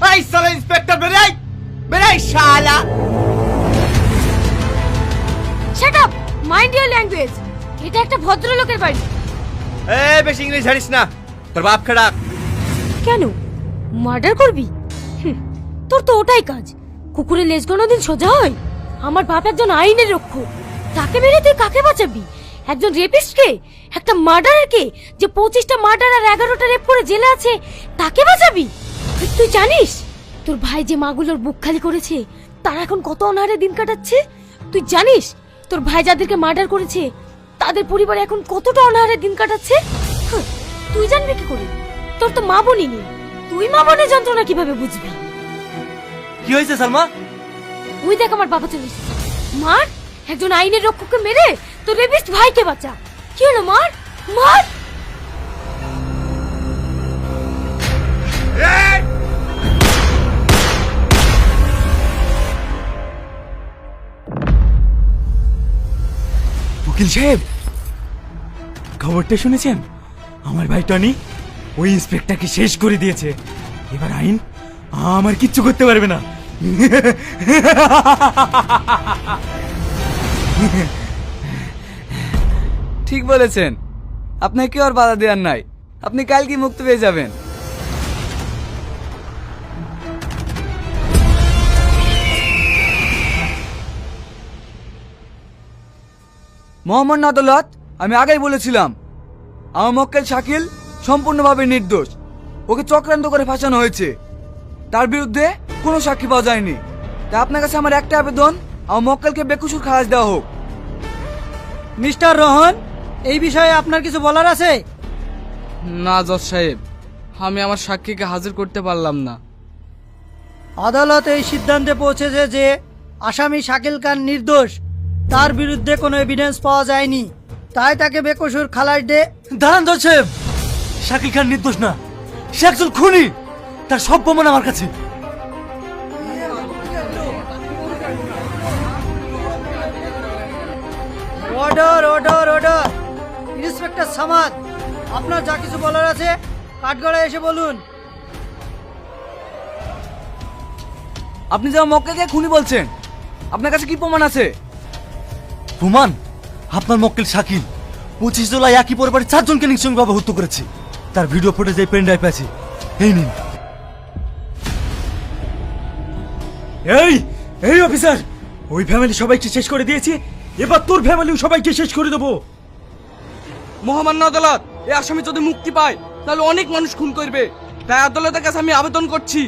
এই সালা ইন্সপেক্টর বেরাই বেরাই শালা। Shut up, mind your language. এটা একটা ভদ্রলোকের বাড়ি। এই বেশি ইংলিশ জানিস না, তোর বাপ খারাপ। কেন মার্ডার করবি? তোর তো ওটাই কাজ। কুকুরের লেজ কোনোদিন সোজা হয়? আমার বাপ একজন আইনের রক্ষক, তাকে মেরে তুই কাকে বাঁচাবি? একজন রেপিস্টকে, একটা মার্ডারারকে, যে 25টা মার্ডার আর 11টা রেপ করে জেলে আছে, তাকে বাঁচাবি? তুই জানিস তোর ভাই যে মাগুলোর বুক খালি করেছে তারা এখন কত অনাহারে দিন কাটাচ্ছে? তুই জানিস তোর ভাই যাদেরকে মার্ডার করেছে তাদের পরিবার এখন কতটা অনাহারে দিন কাটাচ্ছে? তুই জানবি কি করে? তোর তো মা বোনই নেই, তুই মা বোনের যন্ত্রণা কিভাবে বুঝবি? কি হয়েছে সালমা? ওই দেখ আমার বাবা চলে এসেছে। মার, একজন আইনের রক্ষককে মেরে তোর রেপিস্ট ভাইকে বাঁচা। কি হলো? মার মার। উকিল সাহেব, খবরটা শুনেছেন? আমার ভাই টনি ওই ইন্সপেক্টরকে শেষ করে দিয়েছে। এবার আইন আমার কিচ্ছু করতে পারবে না। ঠিক বলেছেন, আপনাকে কেউ আর বাধা দেওয়ার নাই। আপনি কালকে মুক্তি পেয়ে যাবেন। মোহাম্মদ আদালত, আমি আগেই বলেছিলাম আমার মক্কেল শাকিল সম্পূর্ণভাবে নির্দোষ। ওকে চক্রান্ত করে ফাঁসানো হয়েছে, তার বিরুদ্ধে কোনো সাক্ষী পাওয়া যায়নি। তাই আপনার কাছে আমার একটা আবেদন, আমার মক্কেলকে বেকসুর খালাস দেওয়া হোক। মিস্টার রোহন, এই বিষয়ে আপনার কিছু বলার আছে? না জজ সাহেব, আমি আমার সাক্ষীকে হাজির করতে পারলাম না। আদালত এই সিদ্ধান্তে পৌঁছেছে যে আসামি শাকিল খান নির্দোষ, তার বিরুদ্ধে কোনো এভিডেন্স পাওয়া যায়নি, তাই তাকে বেকসুর খালাস দে। দাঁড়ান জজ সাহেব, শাকিল খান নির্দোষ না, সে একজন খুনি। তার সব প্রমাণ আমার কাছে। Order order order. Inspector Samad, আপনার যা কিছু বলার আছে কাঠগড়ায় এসে বলুন। আপনি যে আমার মক্কেলকে খুনি বলছেন, আপনার কাছে কি প্রমাণ আছে? প্রমাণ? আপনার মক্কেল শাকিল 25 জুলাই একই পরিবারের 4 জনকে নৃশংসভাবে হত্যা করেছে। তার ভিডিও ফুটেজ এই পেন ড্রাইভে আছে, এই নিন। এই এই অফিসার, ওই ফ্যামিলি সবাইকে শেষ করে দিয়েছি, এবার তোর ফ্যামিলিও সবাইকে শেষ করে দেবো। মহামান্য আদালত, এই আসামি যদি মুক্তি পায় তাহলে অনেক মানুষ খুন করবে, তাই আদালতের কাছে আমি আবেদন করছি